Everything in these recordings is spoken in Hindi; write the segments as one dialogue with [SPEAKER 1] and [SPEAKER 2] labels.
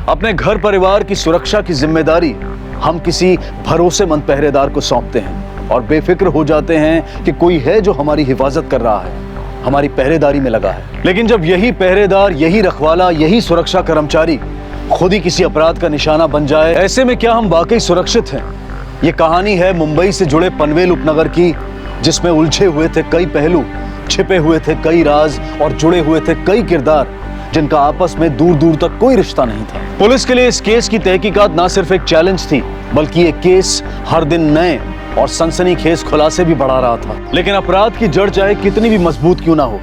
[SPEAKER 1] अपने घर परिवार की सुरक्षा की जिम्मेदारी हम किसी भरोसेमंद पहरेदार को सौंपते हैं और बेफिक्र हो जाते हैं कि कोई है जो हमारी हिफाजत कर रहा है, हमारी पहरेदारी में लगा है। लेकिन जब यही पहरेदार, यही रखवाला, यही सुरक्षा कर्मचारी खुद ही किसी अपराध का निशाना बन जाए, ऐसे में क्या हम वाकई सुरक्षित हैं? ये कहानी है मुंबई से जुड़े पनवेल उपनगर की, जिसमें उलझे हुए थे कई पहलू, छिपे हुए थे कई राज और जुड़े हुए थे कई किरदार जिनका आपस में दूर दूर तक कोई रिश्ता नहीं था। पुलिस के लिए इस केस की तहकीकात ना सिर्फ एक चैलेंज थी, बल्कि ये केस हर दिन नए और सनसनीखेज खुलासे भी बढ़ा रहा था। लेकिन अपराध की जड़ चाहे कितनी भी मजबूत क्यों ना हो,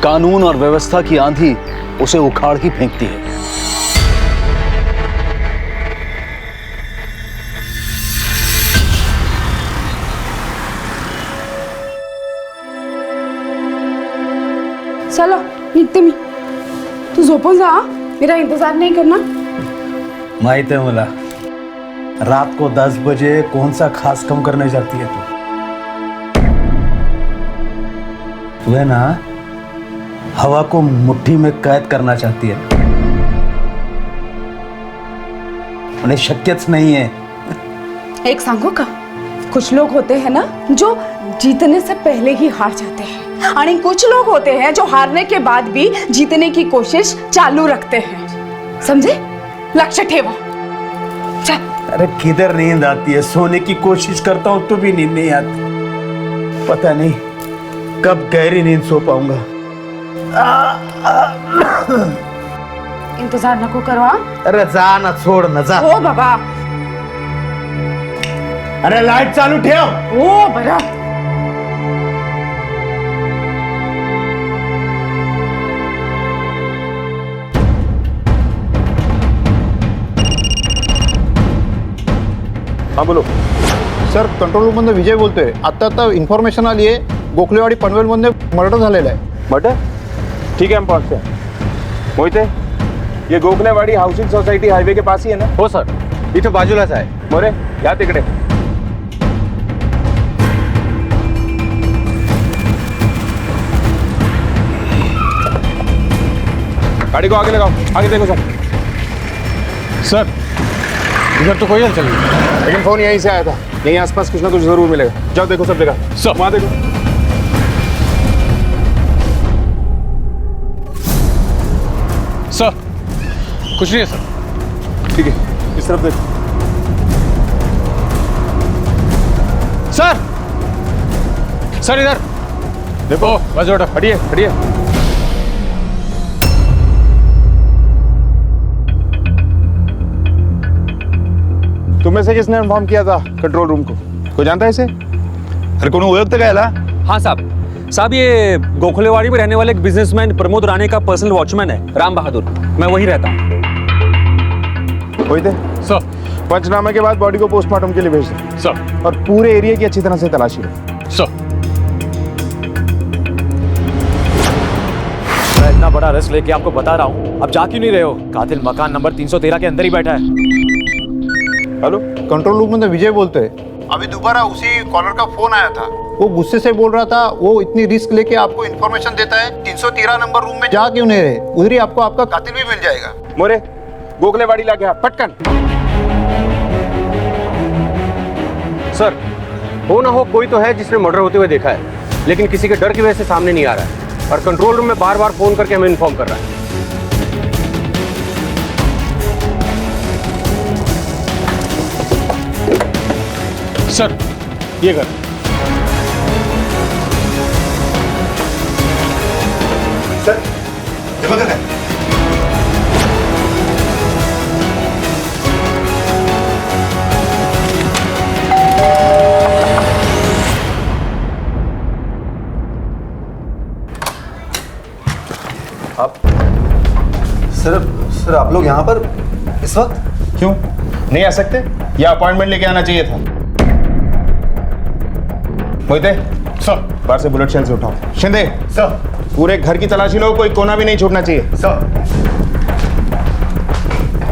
[SPEAKER 1] कानून और व्यवस्था की आंधी उसे उखाड़ ही फेंकती है।
[SPEAKER 2] चलो निघते मी, तू झोपून जा, मेरा इंतजार नहीं करना।
[SPEAKER 3] माहित है मला, रात को 10 बजे कौन सा खास कम करने जाती है तू है ना, हवा को मुट्ठी में कैद करना चाहती है। उन्हें शक्यच नहीं है।
[SPEAKER 2] एक सांगू का, कुछ लोग होते हैं ना जो जीतने से पहले ही हार जाते हैं, और कुछ लोग होते हैं जो हारने के बाद भी जीतने की कोशिश चालू रखते हैं। समझे? लक्ष्य ठेवा। चल।
[SPEAKER 3] अरे किधर नींद आती है, सोने की कोशिश करता हूं तो भी नींद नहीं आती। पता नहीं कब गहरी नींद सो पाऊंगा।
[SPEAKER 2] इंतजार नको करवा।
[SPEAKER 3] अरे जा ना, छोड़ ना, जा।
[SPEAKER 2] ओ बाबा,
[SPEAKER 3] अरे लाइट चालू ठेव।
[SPEAKER 2] ओ बरा।
[SPEAKER 4] हाँ बोलो
[SPEAKER 5] सर, कंट्रोल रूम मधून विजय बोलतोय. आता इन्फॉर्मेशन आली आहे, गोखलेवाडी पनवेलमध्ये मर्डर झालेला आहे.
[SPEAKER 4] मर्डर? ठीक है, हम पहुंचते हैं. मोहिते, ये गोखलेवाडी हाउसिंग सोसायटी हाईवे के पास ही है ना? हो सर, इथे बाजूलाच आहे. मोरे, या तिकडे. गाड़ी को आगे लगाओ, आगे देखो सर.
[SPEAKER 6] सर, इधर तो कोई हलचल नहीं,
[SPEAKER 4] लेकिन फोन यहीं से आया था. यहीं आसपास कुछ ना कुछ जरूर मिलेगा. जाओ देखो सब जगह.
[SPEAKER 6] सब
[SPEAKER 4] वहां देखो.
[SPEAKER 6] सर, कुछ नहीं है सर.
[SPEAKER 4] ठीक है, इस तरफ देखो.
[SPEAKER 6] सर, सर इधर
[SPEAKER 4] देखो.
[SPEAKER 6] बस बेटा,
[SPEAKER 4] हटिए हटिए. तुम्हें से किसने इन्फॉर्म किया था कंट्रोल रूम को? कोई जानता है इसे?
[SPEAKER 5] अरे कोण ओळखतं का याला?
[SPEAKER 7] हाँ साहब ये गोखलेवाड़ी में रहने वाले एक बिजनेसमैन प्रमोद राणे का पर्सनल वॉचमैन है, राम बहादुर. मैं वहीं रहता हूँ.
[SPEAKER 4] मोहिते,
[SPEAKER 6] सर.
[SPEAKER 4] पंचनामे के बाद बॉडी को पोस्टमार्टम के लिए भेज दो.
[SPEAKER 6] सर.
[SPEAKER 4] और पूरे एरिया की अच्छी तरह से तलाशी लो.
[SPEAKER 6] सर.
[SPEAKER 8] मैं इतना बड़ा रिस्क लेके आपको बता रहा हूँ, अब जा क्यों नहीं रहे हो? कातिल मकान नंबर 313 के अंदर ही बैठा है.
[SPEAKER 4] हेलो,
[SPEAKER 5] कंट्रोल रूम में विजय बोलतोय. अभी दोबारा उसी कॉलर का फोन आया था. वो गुस्से से बोल रहा था, वो इतनी रिस्क लेके आपको इन्फॉर्मेशन देता है. 313 नंबर रूम में जा क्यों नहीं रहे? उधर ही आपको आपका कातिल भी मिल जाएगा.
[SPEAKER 4] मोरे, गोखलेवाड़ी ला गया पटकन.
[SPEAKER 9] सर, हो ना हो कोई तो है जिसने मर्डर होते हुए देखा है, लेकिन किसी के डर की वजह से सामने नहीं आ रहा है और कंट्रोल रूम में बार बार फोन करके हमें इन्फॉर्म कर रहा है.
[SPEAKER 6] सर, ये घर.
[SPEAKER 5] सर, हे बघा काय.
[SPEAKER 1] आप सर आप लोग यहाँ पर इस वक्त
[SPEAKER 4] क्यों नहीं आ सकते? या अपॉइंटमेंट लेके आना चाहिए था. मोहिते,
[SPEAKER 6] सर.
[SPEAKER 4] बाहर से बुलेट शेल से उठाओ. शिंदे,
[SPEAKER 5] सर.
[SPEAKER 4] पूरे घर की तलाशी लो, कोई कोना भी नहीं छोड़ना चाहिए.
[SPEAKER 5] सर.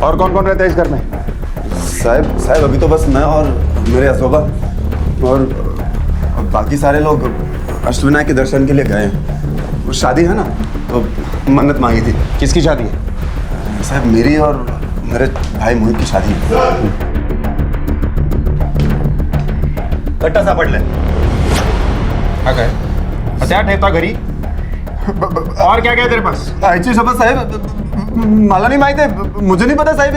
[SPEAKER 4] और कौन कौन रहता है इस घर में?
[SPEAKER 1] साहब अभी तो बस मैं और मेरे असोबा और बाकी सारे लोग अष्टविनायक के दर्शन के लिए गए हैं. वो शादी है ना, तो मन्नत मांगी थी.
[SPEAKER 4] किसकी शादी है?
[SPEAKER 1] साहब मेरी और
[SPEAKER 10] मेरे भाई मोहित की शादी कट्टा सापडलाय.
[SPEAKER 4] हा काय हत्या ठेवता घरी और क्या क्या तेरे पास?
[SPEAKER 10] आईची शपथ साहेब मला नहीं माहित है. मुझे नहीं पता साहेब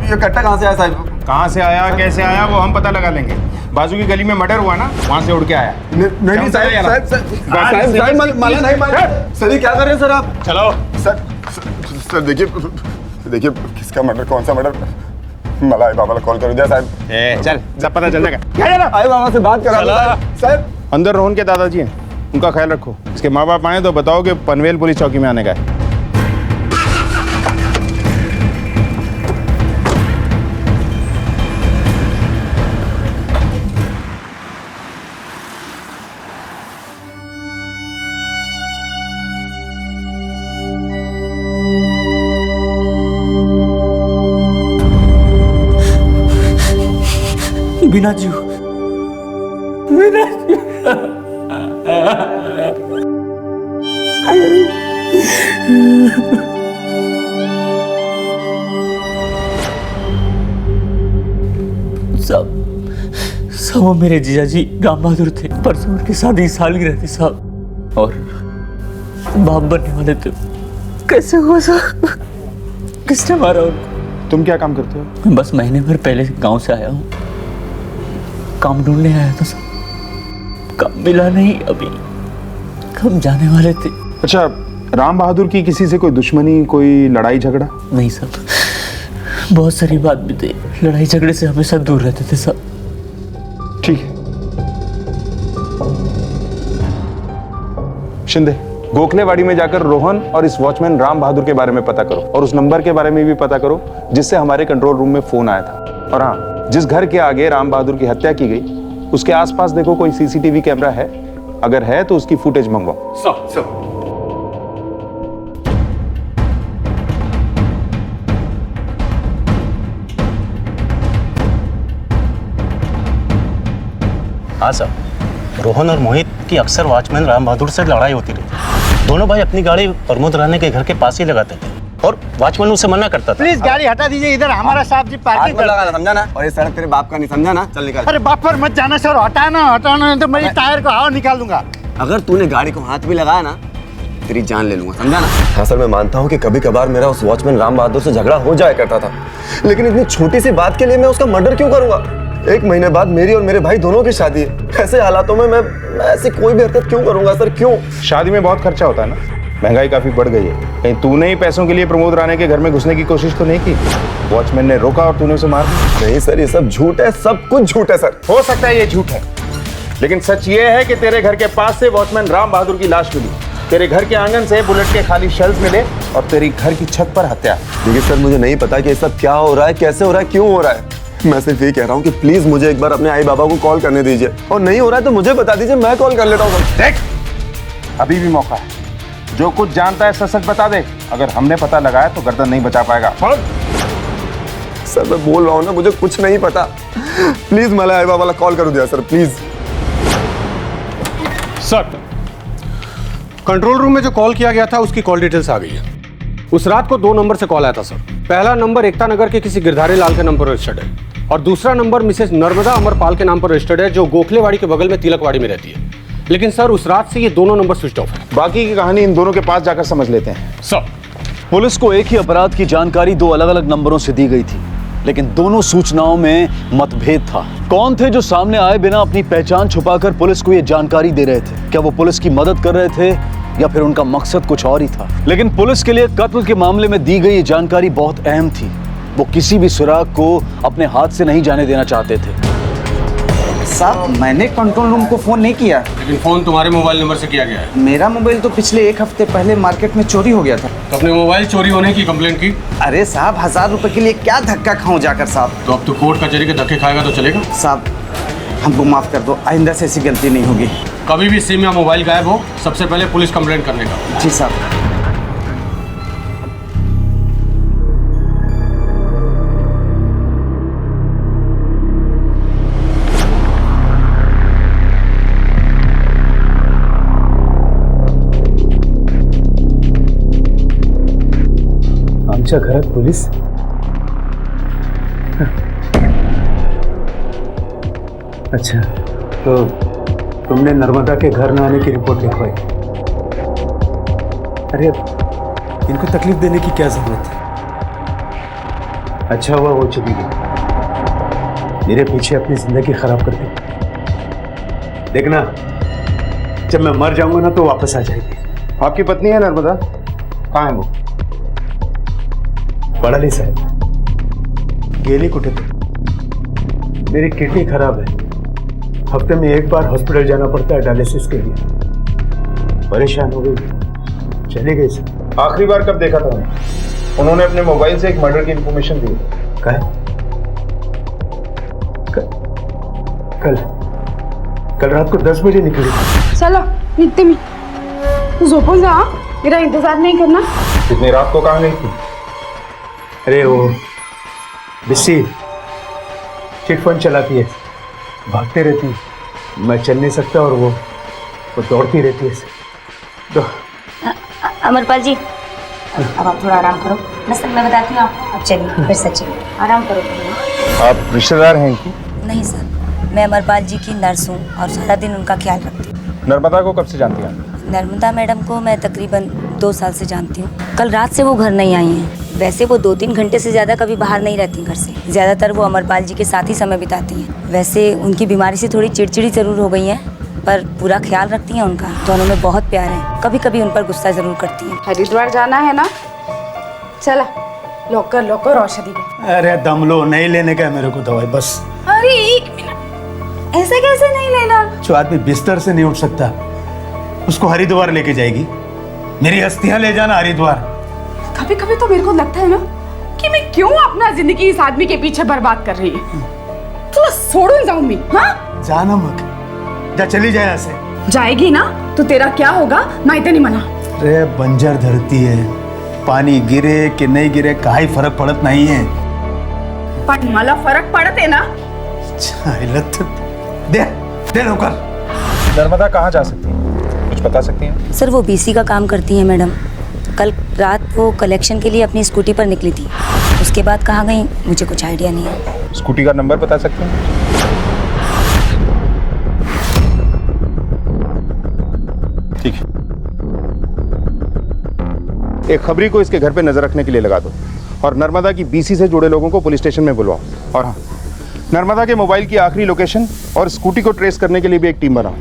[SPEAKER 10] ये कट्टा कहाँ से आया साहेब.
[SPEAKER 4] कहाँ से आया कैसे आया वो हम पता लगा लेंगे. बाजू की गली में मर्डर हुआ ना, वहाँ से उड़ के आया.
[SPEAKER 10] नहीं साहेब मला नहीं माहित. सर ये क्या कर रहे हैं सर आप.
[SPEAKER 4] चलो
[SPEAKER 10] सर देखिए किसका मर्डर कौन सा मर्डर. मला आई बाबाला कॉल करू द्या साहेब.
[SPEAKER 4] चल सब पता चल जाएगा.
[SPEAKER 10] आई बाबा से बात करा साहेब.
[SPEAKER 4] अंदर रोहन के दादाजी हैं, उनका ख्याल रखो. इसके माँ बाप आए तो बताओ कि पनवेल पुलिस चौकी में आने का है.
[SPEAKER 8] बिना जीव सब वो मेरे जीजा जी राम बहादुर थे. परसों उनकी शादी सालगिरह थी साहब, और बाप बनने वाले थे. कैसे हुआ साहब. किसने मारा उनको.
[SPEAKER 4] तुम क्या काम करते हो?
[SPEAKER 8] मैं बस महीने भर पहले गांव से आया हूँ. काम ढूंढने आया था साहब. काम मिला नहीं. अभी हम जाने वाले थे.
[SPEAKER 4] अच्छा, राम बहादुर की किसी से कोई दुश्मनी, कोई लड़ाई झगड़ा?
[SPEAKER 8] नहीं साहब, बहुत सारी बात भी थी. लड़ाई झगड़े से हमेशा दूर रहते थे साहब.
[SPEAKER 4] ठीक है. शिंदे, गोखलेवाड़ी में जाकर रोहन और इस वॉचमैन राम बहादुर के बारे में पता करो, और उस नंबर के बारे में भी पता करो जिससे हमारे कंट्रोल रूम में फोन आया था. और हाँ, जिस घर के आगे राम बहादुर की हत्या की गई उसके आसपास देखो कोई सीसीटीवी कैमरा है. अगर है तो उसकी फुटेज मंगवाओ.
[SPEAKER 10] सर
[SPEAKER 11] हाँ साहब, रोहन और मोहित की अक्सर वॉचमैन राम बहादुर से लड़ाई होती रहती. दोनों भाई अपनी गाड़ी प्रमोद राणे के घर के पास ही लगाते थे और वॉचमैन उसे मना करता था.
[SPEAKER 12] प्लीज गाड़ी हटा दीजिए, इधर हमारा साहब जी पार्किंग कर.
[SPEAKER 10] समझा ना. और ये सड़क तेरे बाप का नहीं, समझा ना. चल निकाल.
[SPEAKER 12] अरे बाप पर मत जाना सर. हटाना नहीं तो मेरी टायर को हवा निकाल दूंगा.
[SPEAKER 10] अगर तूने गाड़ी को हाथ भी लगाया ना तेरी जान ले लूंगा, समझा ना. हाँ सर, मैं मानता हूँ कि कभी कभार मेरा उस वॉचमैन राम बहादुर से झगड़ा हो जाया करता था, लेकिन इतनी छोटी सी बात के लिए मैं उसका मर्डर क्यों करूंगा. 1 महीने बाद मेरी और मेरे भाई दोनों की शादी है. ऐसे हालातों में मैं ऐसी कोई भी हरकत क्यों करूंगा सर. क्यों.
[SPEAKER 4] शादी में बहुत खर्चा होता है ना, महंगाई काफी बढ़ गई है. कहीं तूने ही पैसों के लिए प्रमोद राणे के घर में घुसने की कोशिश तो नहीं की? वॉचमैन ने रोका और तूने उसे मार दिया?
[SPEAKER 10] नहीं सर, ये सब झूठ है. सब कुछ झूठ है सर.
[SPEAKER 4] हो सकता है ये झूठ है, लेकिन सच ये है कि तेरे घर के पास से वॉचमैन राम बहादुर की लाश मिली, तेरे घर के आंगन से बुलेट के खाली शेल्स मिले और तेरी घर की छत पर हत्या.
[SPEAKER 10] देखिए सर, मुझे नहीं पता कि ये सब क्या हो रहा है, कैसे हो रहा है, क्यों हो रहा है. मैं सिर्फ ये कह रहा हूँ कि प्लीज मुझे एक बार अपने आई बाबा को कॉल करने दीजिए, और नहीं हो रहा है तो मुझे बता दीजिए, मैं कॉल कर लेता हूँ.
[SPEAKER 4] देख, अभी भी मौका है. जो कुछ जानता है सच सच बता दे. अगर हमने पता लगाया तो गर्दन नहीं बचा पाएगा.
[SPEAKER 10] सर मैं बोल रहा हूँ ना, मुझे कुछ नहीं पता. प्लीज मला आई बाबाला कॉल करू दिया sir, please.
[SPEAKER 9] Sir, control room में जो कॉल किया गया था उसकी कॉल डिटेल्स आ गई है. उस रात को 2 नंबर से कॉल आया था सर. पहला नंबर एकता नगर के किसी गिरधारी लाल के नाम पर रजिस्टर्ड है, और दूसरा नंबर मिसेस नर्मदा अमरपाल के नाम पर रजिस्टर्ड है, जो गोखलेवाड़ी के बगल में तिलकवाड़ी में रहती है. लेकिन सर उस रात से ये दोनों नंबर स्विच ऑफ है.
[SPEAKER 4] बाकी की कहानी इन दोनों के पास जाकर समझ लेते हैं.
[SPEAKER 6] सर,
[SPEAKER 1] पुलिस को एक ही अपराध की जानकारी 2 अलग-अलग नंबरों से दी गई थी, लेकिन दोनों सूचनाओं में मतभेद था. कौन थे जो सामने आए बिना अपनी पहचान छुपाकर पुलिस को यह जानकारी दे रहे थे? क्या वो पुलिस की मदद कर रहे थे या फिर उनका मकसद कुछ और ही था? लेकिन पुलिस के लिए कत्ल के मामले में दी गई ये जानकारी बहुत अहम थी. वो किसी भी सुराग को अपने हाथ से नहीं जाने देना चाहते थे.
[SPEAKER 12] साहब, मैंने कंट्रोल रूम को फोन नहीं किया.
[SPEAKER 9] लेकिन फोन तुम्हारे मोबाइल नंबर से किया गया है.
[SPEAKER 12] मेरा मोबाइल तो पिछले 1 हफ्ते पहले मार्केट में चोरी हो गया था.
[SPEAKER 9] तो अपने मोबाइल चोरी होने की कंप्लेंट की?
[SPEAKER 12] अरे साहब, 1000 रुपए के लिए क्या धक्का खाऊं जाकर साहब.
[SPEAKER 9] तो अब तो कोर्ट कचहरी के धक्के खाएगा तो चलेगा?
[SPEAKER 12] साहब हमको माफ कर दो, आइंदा से ऐसी गलती नहीं होगी.
[SPEAKER 9] कभी भी सिम या मोबाइल गायब हो, सबसे पहले पुलिस कंप्लेंट करने का.
[SPEAKER 12] जी साहब.
[SPEAKER 3] आमच्या घरात पोलीस. अच्छा, तो तुमने नर्मदा के घर न आने की रिपोर्ट लिखवाई। अरे इनको तकलीफ देने की क्या जरूरत है? अच्छा हुआ वो चली गई, मेरे पीछे अपनी जिंदगी खराब कर दी। देखना, जब मैं मर जाऊंगा ना तो वापस आ जाएगी।
[SPEAKER 4] आपकी पत्नी है नर्मदा, कहाँ है वो?
[SPEAKER 3] पढ़ाली साहब, गेली कुठे थे? मेरी किडनी खराब है, हफ्ते में एक बार हॉस्पिटल जाना पड़ता है डायलिसिस के लिए। परेशान हो गई, चली गई सर।
[SPEAKER 4] आखिरी बार कब देखा था उन्हें? उन्होंने अपने मोबाइल से एक मर्डर की इंफॉर्मेशन दी।
[SPEAKER 3] कल रात को 10 बजे निकली।
[SPEAKER 2] चलो इतने में तू झोपून जा, मेरा इंतजार नहीं करना।
[SPEAKER 4] इतनी रात को कहाँ गई थी?
[SPEAKER 3] अरे वो बिस्सी चिट फंड चलाती है, भागते रहती है। मैं चल नहीं सकता और वो दौड़ती रहती है। तो
[SPEAKER 13] अमरपाल जी, अब आप थोड़ा आराम करो। मैं बताती हूँ आपको। अब चलिए, फिर से चलिए, आराम करो।
[SPEAKER 4] आप रिश्तेदार हैं इनकी?
[SPEAKER 13] नहीं सर, मैं अमरपाल जी की नर्स हूँ और सारा दिन उनका ख्याल रखती हूँ।
[SPEAKER 4] नर्मदा को कब से जानती हैं?
[SPEAKER 13] नर्मदा मैडम को मैं तकरीबन 2 साल से जानती हूँ। कल रात से वो घर नहीं आई हैं। वैसे वो 2-3 घंटे से ज़्यादा कभी बाहर नहीं रहती घर से। ज़्यादातर वो अमरपाल जी के साथ ही समय बिताती हैं। वैसे उनकी बीमारी से थोड़ी चिड़चिड़ी ज़रूर हो गई हैं, पर पूरा ख्याल रखती हैं उनका। दोनों में बहुत प्यार है, कभी कभी उन पर गुस्सा ज़रूर करती हैं।
[SPEAKER 2] हरिद्वार जाना है ना, चला लोकर औषधि दे।
[SPEAKER 3] अरे दम लो, नहीं लेने का है मेरे को दवाई, बस।
[SPEAKER 2] अरे 1 मिनट, ऐसे कैसे नहीं लेना?
[SPEAKER 3] जो आदमी बिस्तर से नहीं उठ सकता उसको हरिद्वार लेके जाएगी? मेरी अस्थियां ले जाना हरिद्वार।
[SPEAKER 2] कभी कभी तो मेरे को लगता है ना कि मैं क्यों अपना जिंदगी इस आदमी के पीछे बर्बाद कर रही हूँ। तो छोड़ूं जाऊं मैं? हाँ,
[SPEAKER 3] जाना मत, जा, चली जाए यहाँ से।
[SPEAKER 2] जाएगी ना तो तेरा क्या होगा, मैं इतनी मना।
[SPEAKER 3] अरे बंजर धरती है, पानी गिरे कि नहीं गिरे काही फरक पड़त नहीं है।
[SPEAKER 2] पर मला फरक पड़त है ना।
[SPEAKER 3] दे नौकर।
[SPEAKER 4] नर्मदा कहाँ जा सकती है, कुछ बता सकती हैं?
[SPEAKER 13] सर वो बीसी का काम करती हैं मैडम। कल रात वो कलेक्शन के लिए अपनी स्कूटी पर निकली थी, उसके बाद कहाँ गई मुझे कुछ आइडिया नहीं है।
[SPEAKER 4] स्कूटी का नंबर बता सकते हैं? ठीक है, एक खबरी को इसके घर पे नजर रखने के लिए लगा दो और नर्मदा की बीसी से जुड़े लोगों को पुलिस स्टेशन में बुलवाओ। और हाँ, नर्मदा के मोबाइल की आखिरी लोकेशन और स्कूटी को ट्रेस करने के लिए भी एक टीम बनाओ।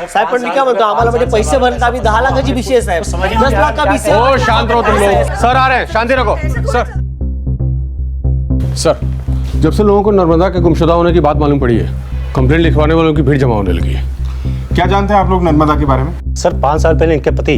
[SPEAKER 8] साहेब पण मी काय म्हणतो, आम्हाला म्हणजे पैसे भरता अभी 10 लाखाची विषय साहेब, 10 लाख का विषय।
[SPEAKER 6] ओ शांत रहो तुम लोग। सर आ रहे हैं, शांति रखो। सर,
[SPEAKER 9] जब से लोगों को नर्मदा के गुमशुदा होने की बात मालूम पड़ी है, कंप्लेंट लिखवाने वालों की भीड़ जमा होने लगी है।
[SPEAKER 4] क्या जानते हैं आप लोग नर्मदा के बारे में?
[SPEAKER 11] सर 5 साल पहले इनके पति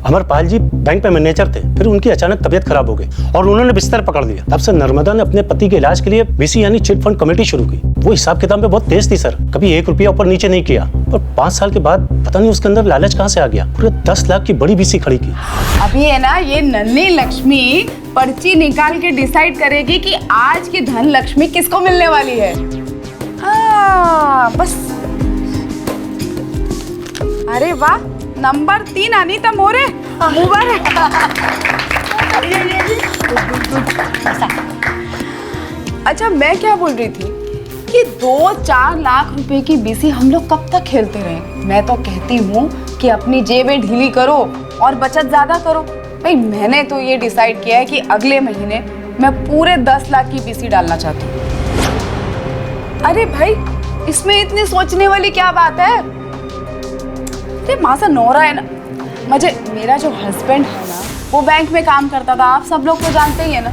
[SPEAKER 11] अमरपाल जी बैंक में मैनेजर थे, फिर उनकी अचानक तबीयत खराब हो गई और उन्होंने बिस्तर पकड़ लिया। तब से नर्मदा ने अपने पति के इलाज के लिए बीसी यानी चिट फंड कमेटी शुरू की। वो हिसाब किताब में बहुत तेज थी सर, कभी 1 रुपया ऊपर नीचे नहीं किया। और 5 साल के बाद पता नहीं उसके अंदर लालच कहाँ से आ गया, पूरे 10 लाख की बड़ी बीसी खड़ी की।
[SPEAKER 2] अभी है ना, ये नन्ही लक्ष्मी पर्ची निकाल के डिसाइड करेगी कि आज की धन लक्ष्मी किसको मिलने वाली है। हाँ बस। अरे वाह, नंबर 3 अनीता मोरे, मुबारक। अच्छा मैं क्या बोल रही थी कि 2-4 लाख रुपए की बीसी हम लोग कब तक खेलते रहे? मैं तो कहती हूँ कि अपनी जेबें ढीली करो और बचत ज्यादा करो। भाई मैंने तो ये डिसाइड किया है कि अगले महीने मैं पूरे 10 लाख की बीसी डालना चाहती हूँ। अरे भाई इसमें इतनी सोचने वाली क्या बात है? माझा नोरा है ना, मुझे मेरा जो हस्बैंड है ना वो बैंक में काम करता था, आप सब लोग तो जानते ही है ना।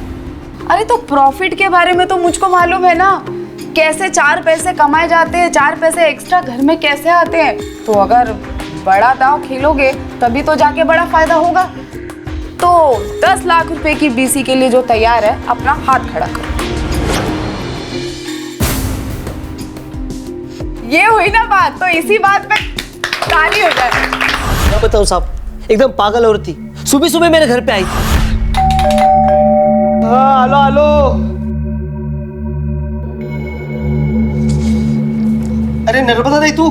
[SPEAKER 2] अरे तो प्रॉफिट के बारे में तो मुझको मालूम है ना, कैसे 4 पैसे कमाए जाते हैं, 4 पैसे एक्स्ट्रा घर में कैसे आते हैं। तो अगर बड़ा दांव खेलोगे तभी तो जाके बड़ा फायदा होगा। तो 10 लाख रुपए की बीसी के लिए जो तैयार है अपना हाथ खड़ा करो। ये हुई ना बात, तो इसी बात पे ताली हो जाए।
[SPEAKER 8] क्या बताऊं साहब, एकदम पागल औरत थी, सुबह सुबह मेरे घर पे आई थी। हाँ हेलो हेलो। अरे नर्मदा नहीं तू,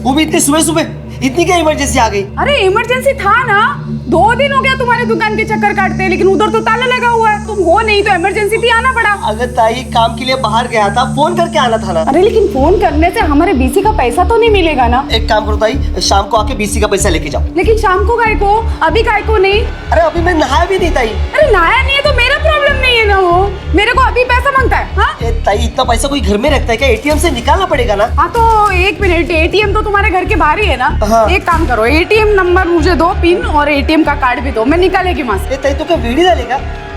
[SPEAKER 8] वो भी इतनी सुबह सुबह?
[SPEAKER 14] इतनी क्या इमरजेंसी आ गई?
[SPEAKER 2] अरे इमरजेंसी था ना, 2 दिन हो गया तुम्हारे दुकान के चक्कर काटते, लेकिन उधर तो ताला लगा हुआ है, तुम हो नहीं तो इमरजेंसी थी, आना पड़ा।
[SPEAKER 14] अगर ताई काम के लिए बाहर गया था, फोन करके आना था ना।
[SPEAKER 2] अरे लेकिन फोन करने से हमारे बीसी का पैसा तो नहीं मिलेगा ना।
[SPEAKER 14] एक काम करो ताई, शाम को आके बीसी का पैसा लेके जाओ।
[SPEAKER 2] लेकिन शाम को काय को, अभी काय को नहीं?
[SPEAKER 14] अरे अभी मैं नहाया भी नहीं ताई।
[SPEAKER 2] अरे नहाया नहीं है तो मेरा प्रॉब्लम नहीं है ना, वो मेरे को अभी पैसा मांगता है। हाँ
[SPEAKER 14] ताई, इतना पैसा कोई घर में रखता है क्या? एटीएम से निकालना पड़ेगा ना।
[SPEAKER 2] हाँ तो 1 मिनट, एटीएम तो तुम्हारे घर के बाहर ही है ना।
[SPEAKER 14] हाँ।
[SPEAKER 2] एक काम करो, एटीएम नंबर मुझे दो, पिन और एटीएम का कार्ड भी दो, मैं निकालेगी वहाँ से।
[SPEAKER 14] ताई तो क्या वेड़ी डालेगा?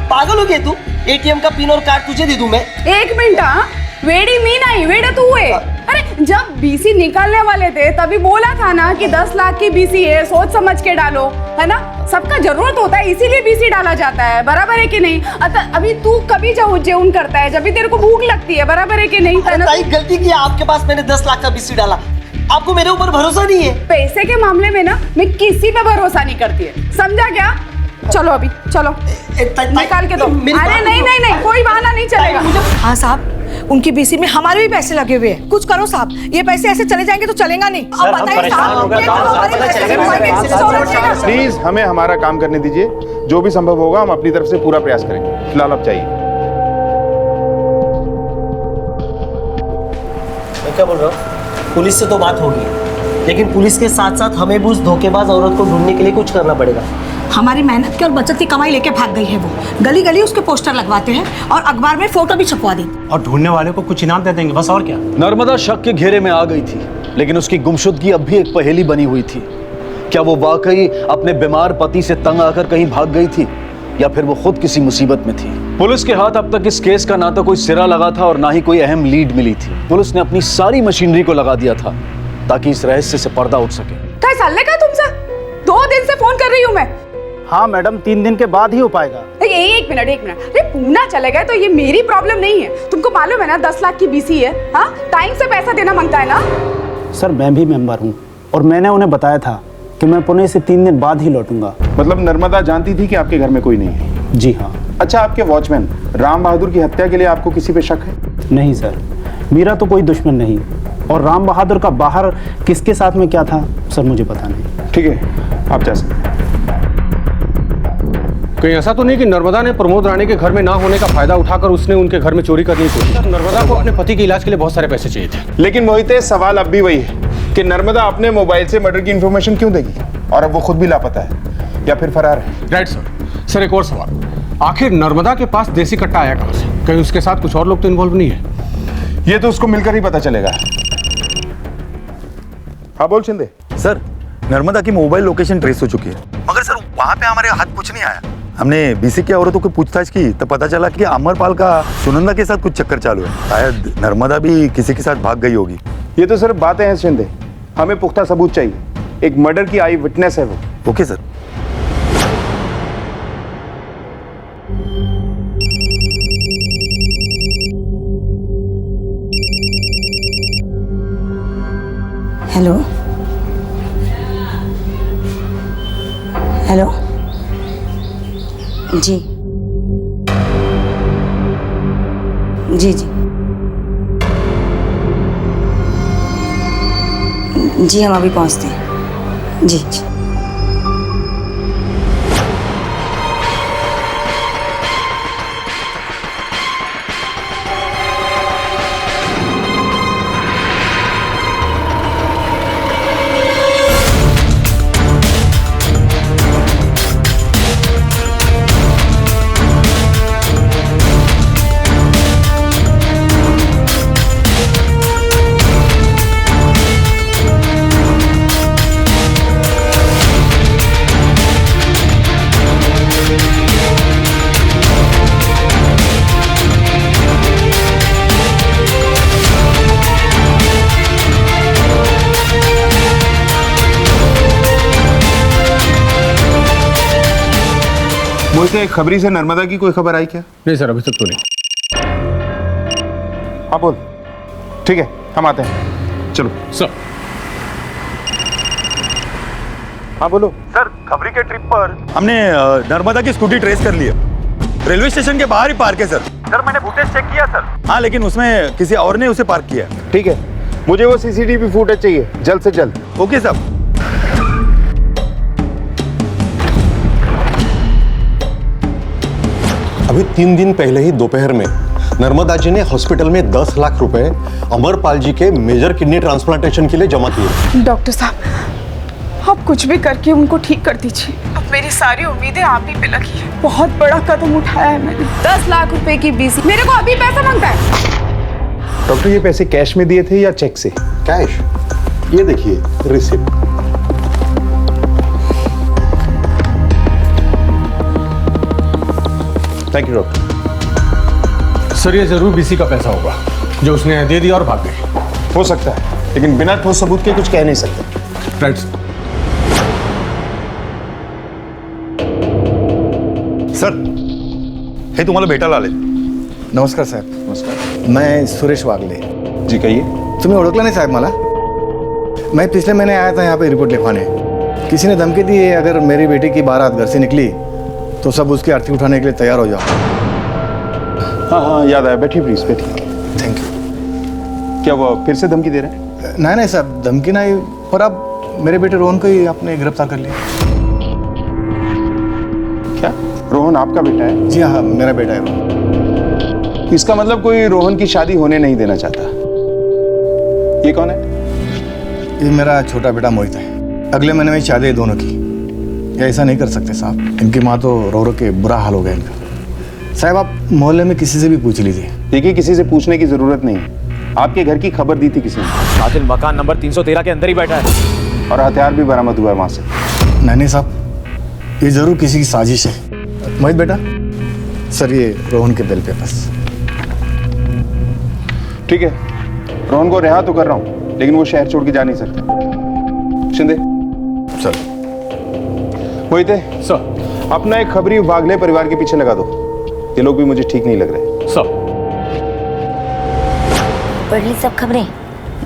[SPEAKER 14] पागल हो गया तू? एटीएम का पिन और कार्ड तुझे दे दूं मैं?
[SPEAKER 2] 1 मिनट, हाँ वेड़ी मी नहीं, वेड़ा तू है। अरे जब बीसी निकालने वाले थे तभी बोला था ना कि 10 लाख की बीसी है, सोच समझ के डालो, है ना। सबका जरूरत होता है इसीलिए बीसी डाला जाता है, बराबर है कि नहीं? अभी तू कभी जेऊन करता है जब भी तेरे को भूख लगती है, बराबर है कि नहीं?
[SPEAKER 14] ताई गलती की आपके पास, मैंने 10 लाख का बीसी डाला। आपको मेरे ऊपर भरोसा नहीं है?
[SPEAKER 2] पैसे के मामले में ना मैं किसी पे भरोसा नहीं करती है, समझा क्या? चलो अभी चलो, निकाल के दो। अरे नहीं नहीं नहीं, कोई बहाना नहीं चलेगा।
[SPEAKER 15] हाँ साहब, उनकी बीसी में हमारे भी पैसे लगे हुए हैं, कुछ करो साहब, ये पैसे ऐसे चले जाएंगे तो चलेगा नहीं। अब बताइए साहब,
[SPEAKER 4] प्लीज हमें हमारा काम करने दीजिए, जो भी संभव होगा हम अपनी तरफ से पूरा प्रयास करेंगे। फिलहाल आप चाहिए।
[SPEAKER 14] मैं क्या बोल रहा हूँ, पुलिस से तो बात होगी, लेकिन पुलिस के साथ साथ हमें भी उस धोखेबाज औरत को ढूंढने के लिए कुछ करना पड़ेगा।
[SPEAKER 15] हमारी मेहनत की और बचत की कमाई लेके भाग गई है वो। गली गली उसके पोस्टर लगवाते हैं और अखबार में फोटो भी छपवा दी,
[SPEAKER 11] और ढूंढने वाले को कुछ इनाम दे देंगे, बस और क्या।
[SPEAKER 1] नर्मदा शक के घेरे में आ गई थी, लेकिन उसकी गुमशुदगी अब भी एक पहेली बनी हुई थी। क्या वो वाकई अपने बीमार पति से तंग आकर कहीं भाग गई थी, या फिर वो खुद किसी मुसीबत में थी? पुलिस के हाथ अब तक इस केस का ना तो कोई सिरा लगा था और ना ही कोई अहम लीड मिली थी। पुलिस ने अपनी सारी मशीनरी को लगा दिया था ताकि इस रहस्य से पर्दा उठ सके।
[SPEAKER 2] क्या साले का तुमसे 2 दिन से फोन कर रही हूँ मैं।
[SPEAKER 12] हाँ मैडम, 3 दिन के बाद ही हो पाएगा।
[SPEAKER 2] एक मिनट, अरे पूना चले गए तो ये मेरी प्रॉब्लम नहीं है। तुमको मालूम है ना 10 लाख की बीसी है। हाँ टाइम से पैसा देना मांगता है ना।
[SPEAKER 12] सर मैं भी मेंबर हूँ और मैंने उन्हें बताया था कि मैं पुणे से 3 दिन बाद ही लौटूंगा।
[SPEAKER 4] मतलब नर्मदा जानती थी कि आपके घर में कोई नहीं है?
[SPEAKER 12] जी हाँ।
[SPEAKER 4] अच्छा, आपके वॉचमैन राम बहादुर की हत्या के लिए आपको किसी पे शक है?
[SPEAKER 12] नहीं सर, मेरा तो कोई दुश्मन नहीं, और राम बहादुर का बाहर किसके साथ में क्या था सर मुझे पता नहीं।
[SPEAKER 4] ठीक है, आप जा सकते हैं।
[SPEAKER 9] कहीं ऐसा तो नहीं कि नर्मदा ने प्रमोद राणे के घर में ना होने का फायदा उठाकर उसने उनके घर में चोरी करने की कोशिश? नर्मदा को अपने पति के इलाज के लिए बहुत सारे पैसे चाहिए थे।
[SPEAKER 4] लेकिन मोहित, सवाल अब भी वही है कि नर्मदा अपने मोबाइल से मर्डर की इंफॉर्मेशन क्यों देगी, और अब वो खुद भी लापता है या फिर फरार है?
[SPEAKER 9] राइट सर, एक और सवाल, आखिर नर्मदा के पास देसी कट्टा आया कहां से? कहीं उसके साथ कुछ और लोग तो इन्वॉल्व नहीं है?
[SPEAKER 4] ये तो उसको मिलकर ही पता चलेगा। हाँ बोल शिंदे।
[SPEAKER 16] सर, नर्मदा की मोबाइल लोकेशन ट्रेस हो चुकी है, मगर सर वहाँ पे हमारे हाथ कुछ नहीं आया। हमने बीसी की औरतों को पूछताछ की तो पता चला कि अमरपाल का सुनंदा के साथ कुछ चक्कर चालू है। शायद नर्मदा भी किसी के साथ भाग गई होगी।
[SPEAKER 4] ये तो सिर्फ बातें हैं शिंदे, हमें पुख्ता सबूत चाहिए। एक मर्डर की आई विटनेस है वो।
[SPEAKER 16] Okay sir.
[SPEAKER 13] हेलो हेलो, जी जी जी जी, हम अभी पहुंचते हैं। जी जी।
[SPEAKER 4] बोलते खबरी से नर्मदा की कोई खबर आई क्या?
[SPEAKER 9] नहीं सर, अभी तक तो नहीं।
[SPEAKER 4] हाँ बोल। ठीक है, हम आते हैं। चलो
[SPEAKER 9] सर।
[SPEAKER 4] हाँ बोलो
[SPEAKER 16] सर। खबरी के ट्रिप पर हमने नर्मदा की स्कूटी ट्रेस कर ली है। रेलवे स्टेशन के बाहर ही पार्क है सर। सर मैंने फुटेज चेक किया सर। हाँ, लेकिन उसमें किसी और ने उसे पार्क किया।
[SPEAKER 4] ठीक है, मुझे वो सीसीटीवी फुटेज चाहिए जल्द से जल्द।
[SPEAKER 16] ओके साहब।
[SPEAKER 17] अभी 3 दिन पहले ही दोपहर में नर्मदा जी ने हॉस्पिटल में 10 लाख रुपए अमरपाल जी के मेजर किडनी ट्रांसप्लांटेशन के लिए जमा किए।
[SPEAKER 2] डॉक्टर साहब, आप कुछ भी करके उनको ठीक कर दीजिए। अब मेरी सारी उम्मीदें आप ही पे लगी है। बहुत बड़ा कदम उठाया है मैंने। 10 लाख रुपए की बीसी, मेरे को अभी पैसा मांगता है।
[SPEAKER 4] डॉक्टर, ये पैसे कैश में दिए थे या चेक से?
[SPEAKER 17] कैश। ये देखिए receipt.
[SPEAKER 4] Thank you doctor.
[SPEAKER 9] Sir ये जरूर बीसी का पैसा होगा जो उसने दे दिया और भाग गए।
[SPEAKER 4] हो सकता है, लेकिन बिना ठोस सबूत के कुछ कह नहीं सकते।
[SPEAKER 9] राइट।
[SPEAKER 16] सर, हे तुम्हाला भेटायला आले।
[SPEAKER 18] नमस्कार साहेब.
[SPEAKER 4] नमस्कार.
[SPEAKER 18] मैं सुरेश वागले.
[SPEAKER 4] जी कहिए.
[SPEAKER 18] तुम्हें ओळखला नहीं साहब मला? मैं पिछले महीने आया था यहाँ पे रिपोर्ट लिखवाने. किसी ने धमकी दी है अगर मेरी बेटी की बारात घर से निकली तो सब उसकी आरती उठाने के लिए तैयार हो जाओ.
[SPEAKER 4] हाँ हाँ याद आया. बैठिए प्लीज, बैठिए.
[SPEAKER 18] Thank you.
[SPEAKER 4] क्या वो फिर से धमकी दे रहे हैं?
[SPEAKER 18] नहीं साहब, धमकी नहीं, पर अब मेरे बेटे रोहन को ही आपने गिरफ्तार कर लिया.
[SPEAKER 4] क्या रोहन आपका बेटा है?
[SPEAKER 18] जी हाँ, मेरा बेटा है रोहन.
[SPEAKER 4] इसका मतलब कोई रोहन की शादी होने नहीं देना चाहता. ये कौन है?
[SPEAKER 18] ये मेरा छोटा बेटा मोहित है. अगले महीने में शादी है दोनों की. ये ऐसा नहीं कर सकते साहब. इनकी माँ तो रो रो के बुरा हाल हो गया इनका. साहब आप मोहल्ले में किसी से भी पूछ लीजिए.
[SPEAKER 4] देखिए, किसी से पूछने की जरूरत नहीं है. आपके घर की खबर दी थी किसी ने.
[SPEAKER 7] कातिल मकान नंबर 313 के अंदर ही बैठा है
[SPEAKER 4] और हथियार भी बरामद हुआ है वहां से.
[SPEAKER 18] नहीं साहब, ये जरूर किसी की साजिश है. मोहित बेटा, सर ये रोहन के बिल पेपर्स.
[SPEAKER 4] ठीक है, रोहन को रिहा तो कर रहा हूँ, लेकिन वो शहर छोड़ के जा नहीं सकता. शिंदे
[SPEAKER 18] सर.
[SPEAKER 4] मोहित सर, अपना एक खबरी वागले परिवार के पीछे लगा दो. ये लोग भी मुझे ठीक नहीं लग रहे.
[SPEAKER 7] सर
[SPEAKER 13] पढ़ ली सब खबरें?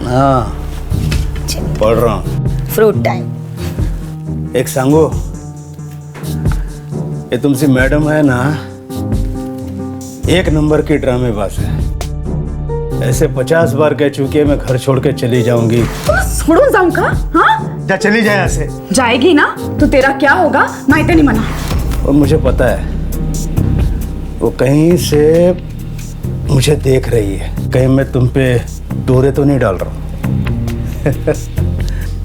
[SPEAKER 12] हाँ पढ़ रहा हूँ.
[SPEAKER 13] Fruit time.
[SPEAKER 12] एक सांगो, ये तुमसे मैडम है ना, एक नंबर की ड्रामेबाज है. ऐसे 50 बार कह चुकी है मैं घर छोड़ के चली जाऊंगी.
[SPEAKER 2] छोड़ो जाऊंगा? हाँ
[SPEAKER 12] जा चली जाए यहाँ से.
[SPEAKER 2] जाएगी ना तो तेरा क्या होगा मैं नहीं मना.
[SPEAKER 12] और मुझे पता है वो कहीं से मुझे देख रही है. कहीं मैं तुम पे डोरे तो नहीं डाल रहा हूं.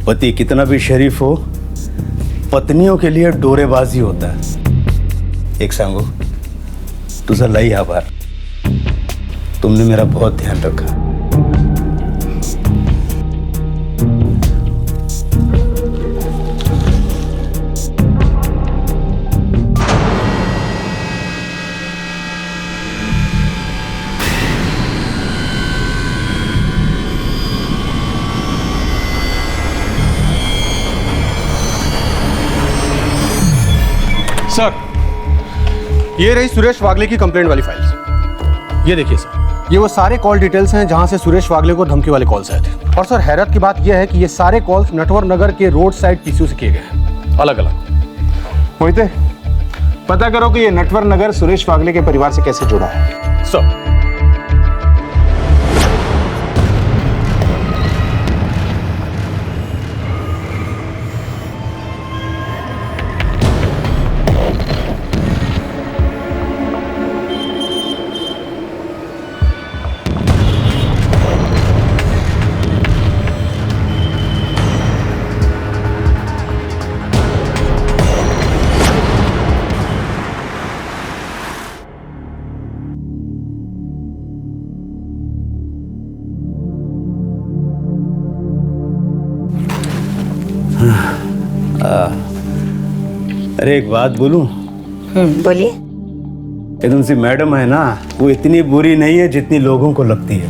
[SPEAKER 12] पति कितना भी शरीफ हो, पत्नियों के लिए डोरेबाजी होता है. एक सांगो, तुझा लई आभार. तुमने मेरा बहुत ध्यान रखा.
[SPEAKER 9] सर, ये रही सुरेश वागले की कंप्लेंट वाली फाइल्स. ये देखिए सर, ये वो सारे कॉल डिटेल्स हैं जहां से सुरेश वागले को धमकी वाले कॉल्स आए थे. और सर हैरत की बात यह है कि ये सारे कॉल्स नटवर नगर के रोड साइड पीसीयू से किए गए हैं, अलग अलग.
[SPEAKER 4] मोहिते, पता करो कि ये नटवर नगर सुरेश वागले के परिवार से कैसे जुड़ा है.
[SPEAKER 9] सर
[SPEAKER 12] अरे एक बात बोलूं?
[SPEAKER 13] बोलिए.
[SPEAKER 12] ये तुमसे मैडम है ना, वो इतनी बुरी नहीं है जितनी लोगों को लगती है.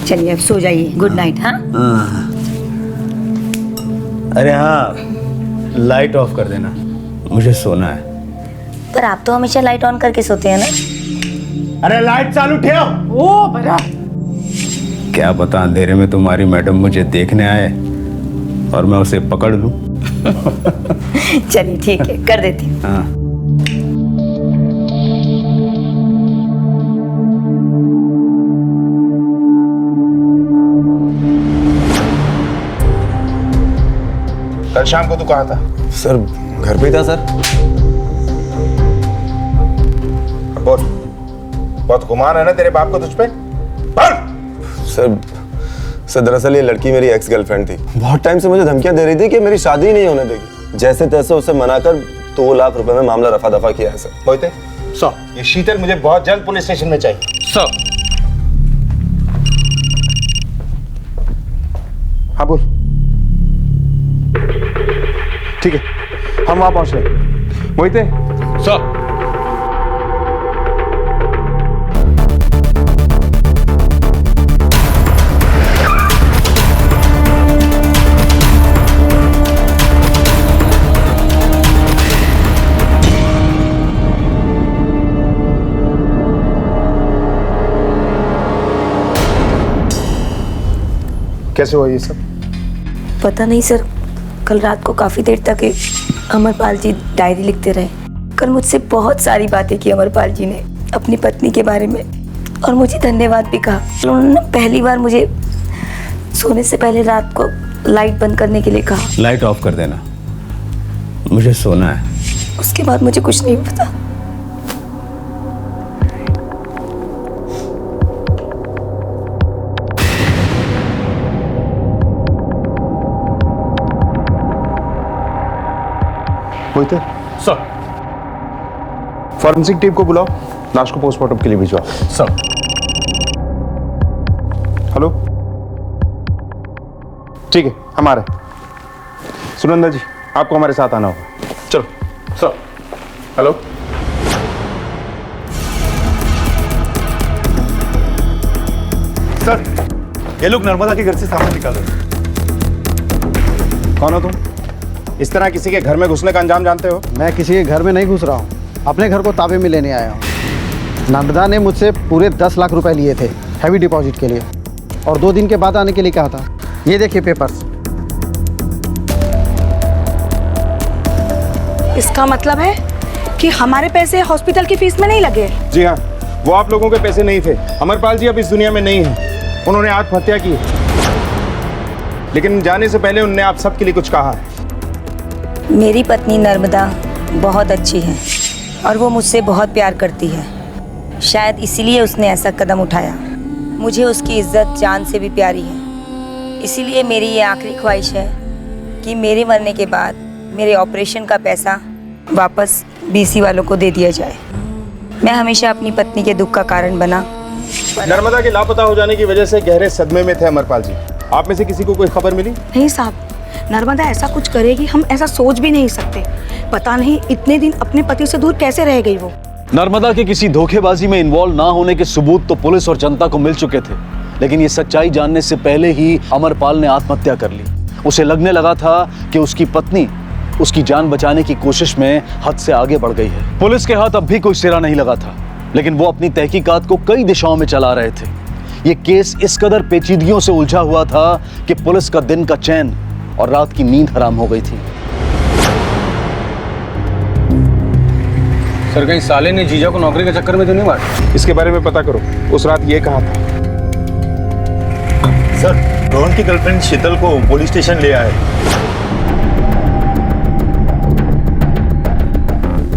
[SPEAKER 13] चलिए अब सो जाइए. Good night. हाँ.
[SPEAKER 12] अरे हाँ, लाइट ऑफ कर देना, मुझे सोना है.
[SPEAKER 13] पर आप तो हमेशा लाइट ऑन करके सोते हैं ना.
[SPEAKER 12] अरे लाइट चालू ठेव.
[SPEAKER 2] ओ बड़ा.
[SPEAKER 12] क्या पता अंधेरे में तुम्हारी मैडम मुझे देखने आए और मैं उसे पकड़ लूं.
[SPEAKER 13] चलिए ठीक है, कर देती हूँ.
[SPEAKER 12] हाँ.
[SPEAKER 4] कल शाम को तू कहाँ था?
[SPEAKER 10] सर घर पे था सर.
[SPEAKER 4] बोल, बहुत गुमान है ना तेरे बाप को तुझ पे?
[SPEAKER 10] सर दरअसल ये लड़की मेरी एक्स गर्लफ्रेंड थी। बहुत टाइम से मुझे धमकियां दे रही थी कि मेरी शादी ही नहीं होने देगी। जैसे तैसे उसे मनाकर 2 लाख रुपए में मामला रफा दफा किया है सर।
[SPEAKER 4] मोहिते, सर ये शीतल मुझे बहुत जल्द पुलिस स्टेशन में चाहिए।
[SPEAKER 9] सर।
[SPEAKER 4] हाँ बोल। ठीक है, हम वहां पहुंच रहे हैं। मोहिते।
[SPEAKER 9] सर।
[SPEAKER 4] कैसे हुआ ये सब?
[SPEAKER 13] पता नहीं सर, कल रात को काफ़ी देर तक अमरपाल जी डायरी लिखते रहे। कल मुझसे बहुत सारी बातें की अमरपाल जी ने अपनी पत्नी के बारे में, और मुझे धन्यवाद भी कहा। उन्होंने पहली बार मुझे सोने से पहले रात को लाइट बंद करने के लिए कहा।
[SPEAKER 12] लाइट ऑफ कर देना, मुझे सोना है।
[SPEAKER 13] उसके बाद मुझे कुछ नहीं पता।
[SPEAKER 4] मोहिते।
[SPEAKER 9] सर।
[SPEAKER 4] फॉरेंसिक टीम को बुलाओ, लाश को पोस्टमार्टम के लिए भिजवाओ।
[SPEAKER 9] सर।
[SPEAKER 4] हेलो, ठीक है, हम आ रहे हैं। सुनंदा जी, आपको हमारे साथ आना होगा। चलो।
[SPEAKER 9] सर।
[SPEAKER 4] हेलो।
[SPEAKER 16] सर, ये लोग नर्मदा के घर से सामान निकाल रहे हैं।
[SPEAKER 4] कौन हो तुम? इस तरह किसी के घर में घुसने का अंजाम जानते हो?
[SPEAKER 5] मैं किसी के घर में नहीं घुस रहा हूँ, अपने घर को ताबे में लेने आया हूँ। नर्मदा ने मुझसे पूरे 10 लाख रुपए लिए थे हैवी डिपॉजिट के लिए, और 2 दिन के बाद आने के लिए कहा था। ये देखिए पेपर्स।
[SPEAKER 15] इसका मतलब है कि हमारे पैसे हॉस्पिटल की फीस में नहीं लगे।
[SPEAKER 4] जी हाँ, वो आप लोगों के पैसे नहीं थे। अमरपाल जी अब इस दुनिया में नहीं है, उन्होंने आत्महत्या की, लेकिन जाने से पहले उन्होंने आप सबके लिए कुछ कहा है।
[SPEAKER 13] मेरी पत्नी नर्मदा बहुत अच्छी है और वो मुझसे बहुत प्यार करती है। शायद इसीलिए उसने ऐसा कदम उठाया। मुझे उसकी इज्जत जान से भी प्यारी है। इसीलिए मेरी ये आखिरी ख्वाहिश है कि मेरे मरने के बाद मेरे ऑपरेशन का पैसा वापस बीसी वालों को दे दिया जाए। मैं हमेशा अपनी पत्नी के दुख का कारण बना।
[SPEAKER 4] नर्मदा के लापता हो जाने की वजह से गहरे सदमे में थे अमरपाल जी। आप में से किसी को कोई खबर मिली?
[SPEAKER 15] नहीं साहब, नर्मदा ऐसा कुछ करेगी हम ऐसा सोच भी नहीं सकते। पता नहीं इतने दिन अपने पति से दूर कैसे रह गई वो।
[SPEAKER 1] नर्मदा के किसी धोखेबाजी में इन्वॉल्व ना होने के सबूत तो पुलिस और जनता को मिल चुके थे, लेकिन ये सच्चाई जानने से पहले ही अमरपाल ने आत्महत्या कर ली। उसे लगने लगा था कि उसकी पत्नी उसकी जान बचाने की कोशिश में हद से आगे बढ़ गई है। पुलिस के हाथ अब भी कोई सिरा नहीं लगा था, लेकिन वो अपनी तहकीकात को कई दिशाओं में चला रहे थे। ये केस इस कदर पेचीदगियों से उलझा हुआ था कि पुलिस का दिन का चैन और रात की नींद हराम हो गई थी।
[SPEAKER 9] सर, कहीं साले ने जीजा को नौकरी के चक्कर में तो नहीं मारा?
[SPEAKER 4] इसके बारे में पता करो। उस रात ये कहा था।
[SPEAKER 16] सर, रोहन की गर्लफ्रेंड शीतल को पुलिस स्टेशन ले आए।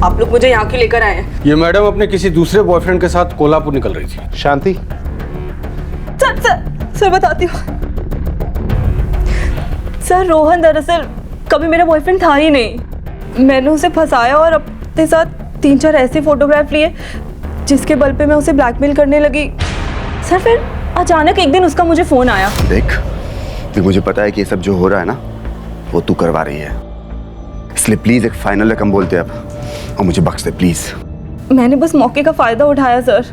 [SPEAKER 2] आप लोग मुझे यहाँ क्यों लेकर आए हैं?
[SPEAKER 9] ये मैडम अपने किसी दूसरे बॉयफ्रेंड के साथ कोल्हापुर निकल रही थी।
[SPEAKER 4] शांति।
[SPEAKER 2] सर बताती हूँ। सर, रोहन दरअसल कभी मेरा बॉयफ्रेंड था ही नहीं। मैंने उसे फंसाया और अपने साथ 3-4 ऐसे फोटोग्राफ लिए जिसके बल पे मैं उसे ब्लैकमेल करने लगी। सर, फिर अचानक एक दिन उसका मुझे फोन आया।
[SPEAKER 10] देख, मुझे पता है कि ये सब जो हो रहा है ना, वो तू करवा रही है, इसलिए प्लीज एक फाइनल रकम बोलते अब और मुझे बख्श दे प्लीज।
[SPEAKER 2] मैंने बस मौके का फायदा उठाया सर।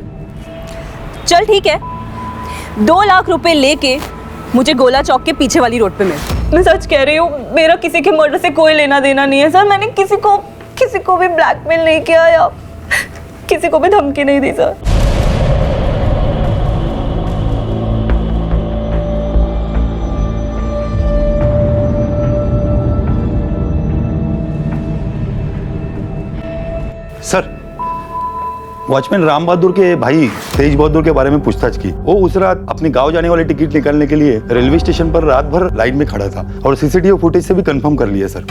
[SPEAKER 19] चल ठीक है, 2 लाख रुपए लेके मुझे गोला चौक के पीछे वाली रोड पे मिल।
[SPEAKER 2] मैं सच कह रही हूँ, मेरा किसी के मर्डर से कोई लेना देना नहीं है सर। मैंने किसी को भी ब्लैकमेल नहीं किया या किसी को भी धमकी नहीं दी sir.
[SPEAKER 16] Sir, watchman Ram Bahadur के भाई तेज बहादुर के बारे में पूछताछ की। वो उस रात अपने गांव जाने वाली टिकट निकालने के लिए रेलवे स्टेशन पर रात भर लाइन में खड़ा था और सीसीटीवी फुटेज से भी कंफर्म कर लिया सर।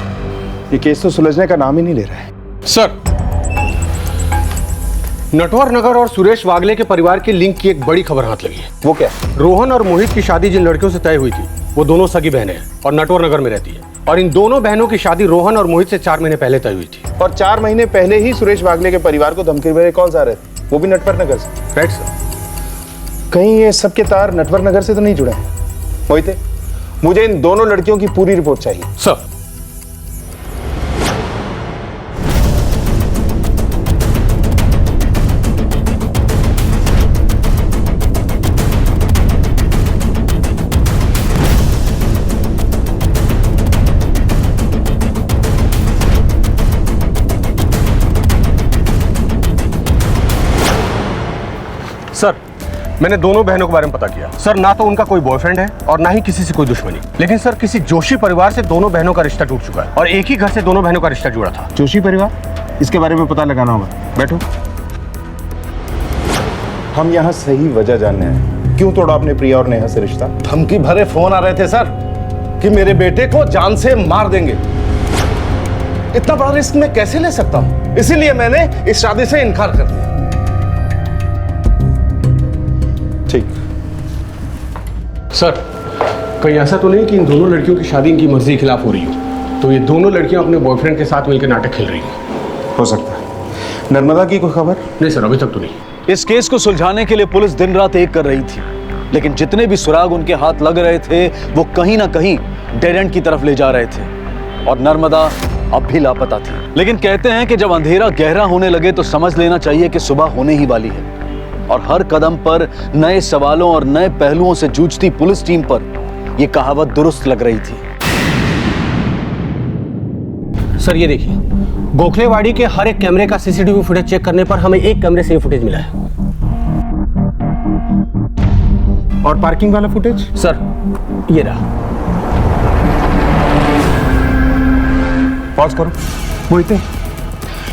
[SPEAKER 4] ये केस तो सुलझने का नाम ही नहीं ले रहा है।
[SPEAKER 9] सर, नटवर नगर और सुरेश वागले के परिवार के लिंक की एक बड़ी खबर हाथ लगी है।
[SPEAKER 4] वो क्या?
[SPEAKER 9] रोहन और मोहित की शादी जिन लड़कियों से तय हुई थी वो दोनों सगी बहनें हैं और नटवर नगर में रहती है। और इन दोनों बहनों की शादी रोहन और मोहित से 4 महीने पहले तय हुई थी।
[SPEAKER 4] और 4 महीने पहले ही सुरेश वागले के परिवार को धमकी भरे कॉल्स आ रहे थे, वो भी नटवर नगर से।
[SPEAKER 9] Right sir.
[SPEAKER 4] कहीं ये सबके तार नटवर नगर से तो नहीं जुड़े? मोहित, मुझे इन दोनों लड़कियों की पूरी रिपोर्ट चाहिए।
[SPEAKER 9] सर। सर, मैंने दोनों बहनों के बारे में पता किया। सर, ना तो उनका कोई बॉयफ्रेंड है और ना ही किसी से कोई दुश्मनी। लेकिन सर, किसी जोशी परिवार से दोनों बहनों का रिश्ता टूट चुका है और एक ही घर से दोनों बहनों का रिश्ता जुड़ा था।
[SPEAKER 4] जोशी परिवार? इसके बारे में पता लगाना होगा। बैठो। हम यहाँ सही वजह जानने आए। क्यों तोड़ा आपने प्रिया और नेहा से रिश्ता?
[SPEAKER 12] धमकी भरे फोन आ रहे थे सर कि मेरे बेटे को जान से मार देंगे। इतना बड़ा रिस्क मैं कैसे ले सकता हूं, इसीलिए मैंने इस शादी से इनकार कर दिया।
[SPEAKER 4] ठीक।
[SPEAKER 9] सर, कहीं ऐसा तो नहीं कि इन दोनों लड़कियों की शादी इनकी मर्जी के खिलाफ हो रही हो, तो ये दोनों लड़कियां अपने बॉयफ्रेंड के साथ मिलकर नाटक खेल रही हैं?
[SPEAKER 4] हो सकता है। नर्मदा की कोई खबर?
[SPEAKER 9] नहीं सर, अभी तक तो नहीं।
[SPEAKER 1] इस केस को सुलझाने के लिए पुलिस दिन रात एक कर रही थी, लेकिन जितने भी सुराग उनके हाथ लग रहे थे वो कहीं ना कहीं डेड एंड की तरफ ले जा रहे थे। और नर्मदा अब भी लापता थी। लेकिन कहते हैं कि जब अंधेरा गहरा होने लगे तो समझ लेना चाहिए कि सुबह होने ही वाली है। और हर कदम पर नए सवालों और नए पहलुओं से जूझती पुलिस टीम पर यह कहावत दुरुस्त लग रही थी।
[SPEAKER 9] सर, ये देखिए, गोखलेवाड़ी के हर एक कैमरे का सीसीटीवी फुटेज चेक करने पर हमें एक कैमरे से ये फुटेज मिला है।
[SPEAKER 4] और पार्किंग वाला फुटेज?
[SPEAKER 9] सर, ये रहा।
[SPEAKER 4] पॉज करो। मोहित,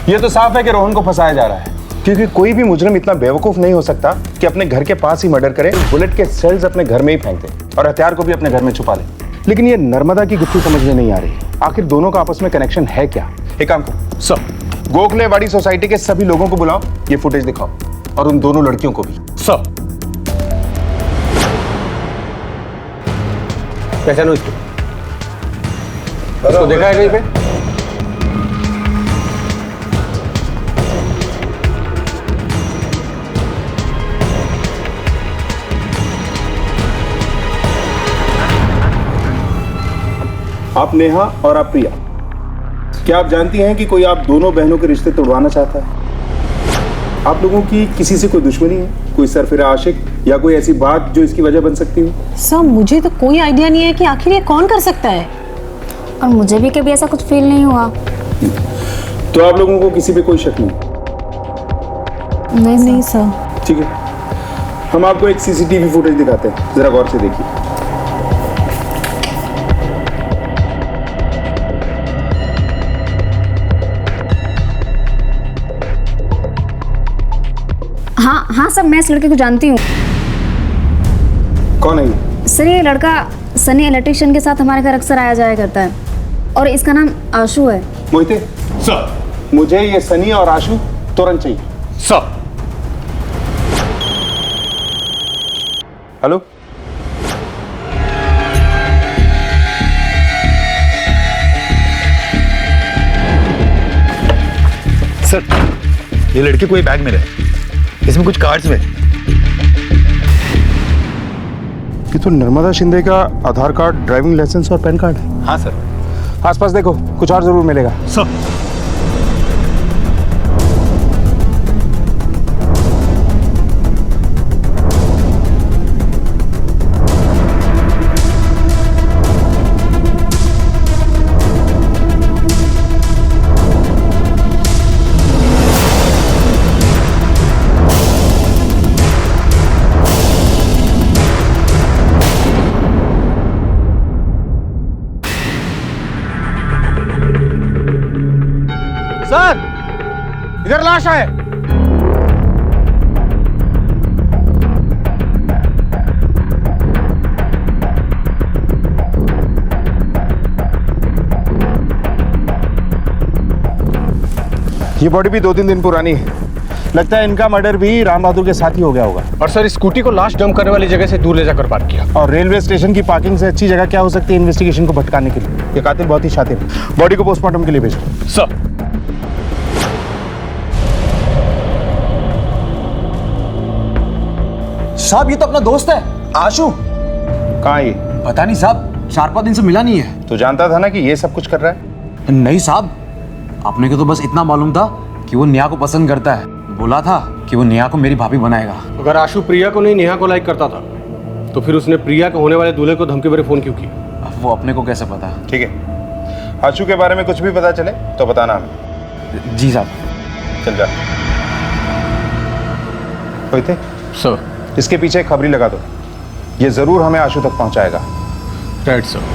[SPEAKER 4] ये तो साफ है कि रोहन को फंसाया जा रहा है, क्योंकि कोई भी मुजरिम इतना बेवकूफ नहीं हो सकता कि अपने घर के पास ही मर्डर करे, बुलेट के सेल्स अपने घर में ही फेंक दे और हथियार को भी अपने घर में छुपा ले। लेकिन ये नर्मदा की गुत्थी समझ में नहीं आ रही। आखिर दोनों का आपस में कनेक्शन है क्या? एक काम करो
[SPEAKER 9] सर,
[SPEAKER 4] गोखलेवाड़ी सोसाइटी के सभी लोगों को बुलाओ, ये फुटेज दिखाओ और उन दोनों लड़कियों को भी।
[SPEAKER 9] सर, पहचानो इसको। देखा है कहीं पे?
[SPEAKER 4] आप नेहा और आप प्रिया, क्या आप जानती हैं कि कोई आप दोनों बहनों के रिश्ते तोड़वाना चाहता है? आप लोगों की किसी से कोई दुश्मनी है? कोई सरफिरा आशिक या कोई ऐसी बात जो इसकी वजह बन सकती हो?
[SPEAKER 15] सर, मुझे तो कोई आइडिया नहीं है कि आखिर ये कौन कर सकता है।
[SPEAKER 13] और मुझे भी कभी ऐसा कुछ फील नहीं हुआ।
[SPEAKER 4] तो आप लोगों को किसी पे कोई शक नहीं?
[SPEAKER 15] नहीं सर।
[SPEAKER 4] ठीक है, हम आपको एक सीसीटीवी फुटेज दिखाते हैं, जरा गौर से देखिए।
[SPEAKER 13] हाँ सर, मैं इस लड़के को जानती हूँ।
[SPEAKER 4] कौन है ये?
[SPEAKER 13] सर, ये लड़का सनी इलेक्ट्रिशियन के साथ हमारे घर अक्सर आया जाया करता है और इसका नाम आशु है।
[SPEAKER 4] मोहिते
[SPEAKER 9] सर,
[SPEAKER 4] मुझे ये सनी और आशु तुरंत चाहिए।
[SPEAKER 9] सर।
[SPEAKER 4] हेलो,
[SPEAKER 16] सर, ये लड़की कोई बैग में है, इसमें कुछ कार्ड्स में।
[SPEAKER 4] ये तो नर्मदा शिंदे का आधार कार्ड, ड्राइविंग लाइसेंस और पैन कार्ड है।
[SPEAKER 16] हाँ सर।
[SPEAKER 4] आसपास देखो, कुछ और जरूर मिलेगा।
[SPEAKER 16] सर,
[SPEAKER 9] सर, इधर लाश है।
[SPEAKER 4] ये बॉडी भी 2-3 दिन पुरानी है, लगता है इनका मर्डर भी राम बहादुर के साथ ही हो गया होगा।
[SPEAKER 9] और सर स्कूटी को लाश डंप करने वाली जगह से दूर ले जाकर पार्क किया।
[SPEAKER 4] और रेलवे स्टेशन की पार्किंग से अच्छी जगह क्या हो सकती है इन्वेस्टिगेशन को भटकाने के लिए? ये कातिल बहुत ही शातिर है। बॉडी को पोस्टमार्टम के लिए भेजो।
[SPEAKER 9] सर।
[SPEAKER 10] साहब ये तो अपना दोस्त है आशु।
[SPEAKER 4] कहाँ ये?
[SPEAKER 10] पता नहीं साहब, 4-5 दिन से मिला नहीं है।
[SPEAKER 4] तो जानता था ना कि ये सब कुछ कर रहा है?
[SPEAKER 10] नहीं साहब, अपने को तो बस इतना मालूम था कि वो नेहा को पसंद करता है। बोला था कि वो नेहा को मेरी भाभी बनाएगा।
[SPEAKER 9] अगर आशु प्रिया को नहीं नेहा को लाइक करता था तो फिर उसने प्रिया के होने वाले दूल्हे को धमकी भरे फोन क्यों की?
[SPEAKER 10] वो अपने को कैसे पता?
[SPEAKER 4] ठीक है, आशु के बारे में कुछ भी पता चले तो बताना हमें।
[SPEAKER 10] जी साहब।
[SPEAKER 4] चल जा। थे
[SPEAKER 9] सर,
[SPEAKER 4] इसके पीछे एक खबरी लगा दो, ये जरूर हमें आशु तक पहुंचाएगा।
[SPEAKER 9] Right sir.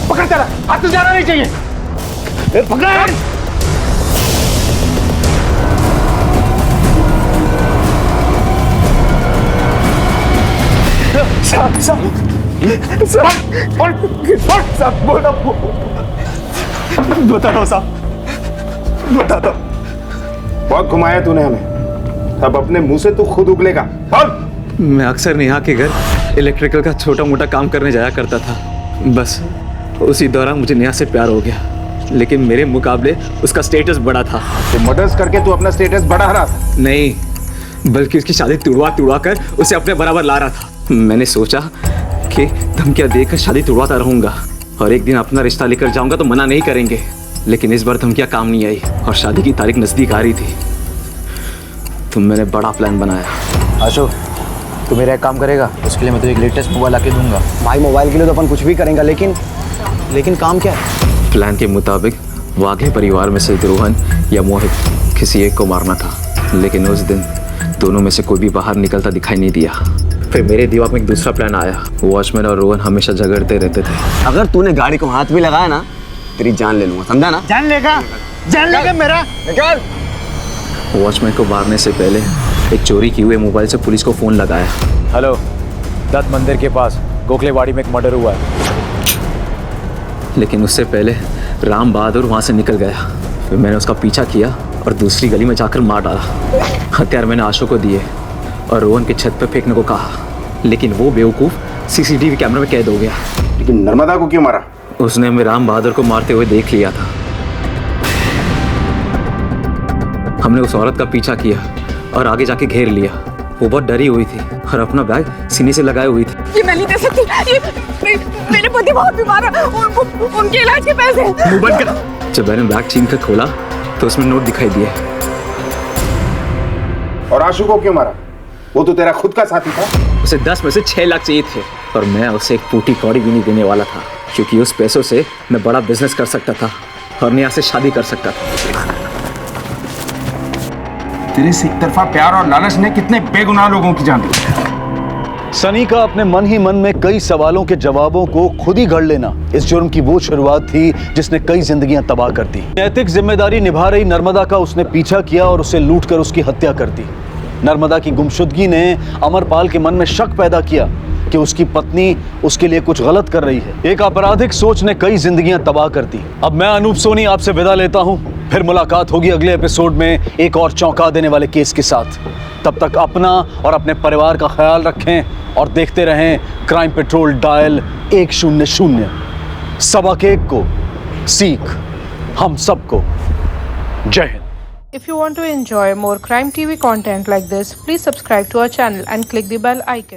[SPEAKER 9] पकड़ तेरा हाथ से जाना नहीं चाहिए। पकड़।
[SPEAKER 4] बता दो साहब, बता दो। बहुत घुमाया तूने हमें, अब अपने मुंह से तू खुद उगलेगा।
[SPEAKER 8] मैं अक्सर नेहा के घर इलेक्ट्रिकल का छोटा मोटा काम करने जाया करता था। बस उसी दौरान मुझे नेहा से प्यार हो गया, लेकिन मेरे मुकाबले उसका स्टेटस बड़ा था।
[SPEAKER 4] तो मर्डर्स करके तू अपना स्टेटस बढ़ा रहा था?
[SPEAKER 8] नहीं, बल्कि उसकी शादी तुड़वा कर उसे अपने बराबर ला रहा था। मैंने सोचा कि धमकियां देकर शादी तुड़वाता रहूंगा और एक दिन अपना रिश्ता लेकर जाऊंगा तो मना नहीं करेंगे। लेकिन इस बार धमकियां काम नहीं आई और शादी की तारीख नजदीक आ रही थी, तो मैंने बड़ा प्लान बनाया।
[SPEAKER 10] आशु, तू मेरा एक काम करेगा, उसके लिए मैं तुझे एक लेटेस्ट मोबाइल आके दूंगा। भाई मोबाइल के लिए तो अपन कुछ भी करेंगे, लेकिन काम क्या है?
[SPEAKER 8] प्लान के मुताबिक वाघे परिवार में से रोहन या मोहित किसी एक को मारना था, लेकिन उस दिन दोनों में से कोई भी बाहर निकलता दिखाई नहीं दिया। फिर मेरे दिमाग में एक दूसरा प्लान आया। वॉचमैन और रोहन हमेशा झगड़ते रहते थे।
[SPEAKER 10] अगर तूने गाड़ी को हाथ भी लगाया ना, तेरी जान ले लूंगा, समझा ना?
[SPEAKER 14] जान लेगा मेरा।
[SPEAKER 10] निकाल।
[SPEAKER 8] वॉचमैन को मारने से पहले एक चोरी किए हुए मोबाइल से पुलिस को फोन लगाया।
[SPEAKER 12] हेलो, दत्त मंदिर के पास गोखलेवाड़ी में एक मर्डर हुआ है।
[SPEAKER 8] लेकिन उससे पहले राम बहादुर वहाँ से निकल गया। फिर मैंने उसका पीछा किया और दूसरी गली में जाकर मार डाला। हथियार मैंने आशु को दिए और रोहन के छत पर फेंकने को कहा, लेकिन वो बेवकूफ़ सीसीटीवी कैमरे में कैद हो गया।
[SPEAKER 4] लेकिन नर्मदा को क्यों मारा?
[SPEAKER 8] उसने हमें राम बहादुर को मारते हुए देख लिया था। हमने उस औरत का पीछा किया और आगे जाके घेर लिया। वो बहुत डरी हुई थी और अपना बैग सीने से लगाए हुई थी।
[SPEAKER 2] ये मैं नहीं दे सकती, ये मेरे पति बहुत बीमार है, उनके इलाज के पैसे।
[SPEAKER 8] मुंह बंद कर। जब मैंने बैग छीन कर खोला तो उसमें नोट दिखाई दिए।
[SPEAKER 4] और आशु को क्यों मारा? वो तो तेरा खुद का साथी था।
[SPEAKER 8] उसे 10 में से 6 लाख चाहिए थे और मैं उसे एक फूटी कौड़ी भी नहीं देने वाला था, क्योंकि उस पैसों से मैं बड़ा बिजनेस कर सकता था और नेहा से शादी कर सकता था।
[SPEAKER 4] तेरे से एक तरफा प्यार और लालच ने कितने बेगुनाह लोगों की जान ली।
[SPEAKER 1] सनी का अपने मन ही मन में कई सवालों के जवाबों को खुद ही गढ़ लेना इस जुर्म की वो शुरुआत थी जिसने कई जिंदगियां तबाह कर दी। नैतिक जिम्मेदारी निभा रही नर्मदा का उसने पीछा किया और उसे लूटकर उसकी हत्या कर दी। नर्मदा की गुमशुदगी ने अमरपाल के मन में शक पैदा किया कि उसकी पत्नी उसके लिए कुछ गलत कर रही है। एक आपराधिक सोच ने कई जिंदगियां तबाह कर दी। अब मैं अनूप सोनी आपसे विदा लेता हूं, फिर मुलाकात होगी अगले एपिसोड में एक और चौंका देने वाले केस के साथ। तब तक अपना और अपने परिवार का ख्याल रखें और देखते रहें क्राइम पेट्रोल डायल 100। सबक एक को सीख हम सबको। जय Hind.
[SPEAKER 20] If you want to enjoy more Crime TV content like this, please subscribe to our channel and click the bell icon.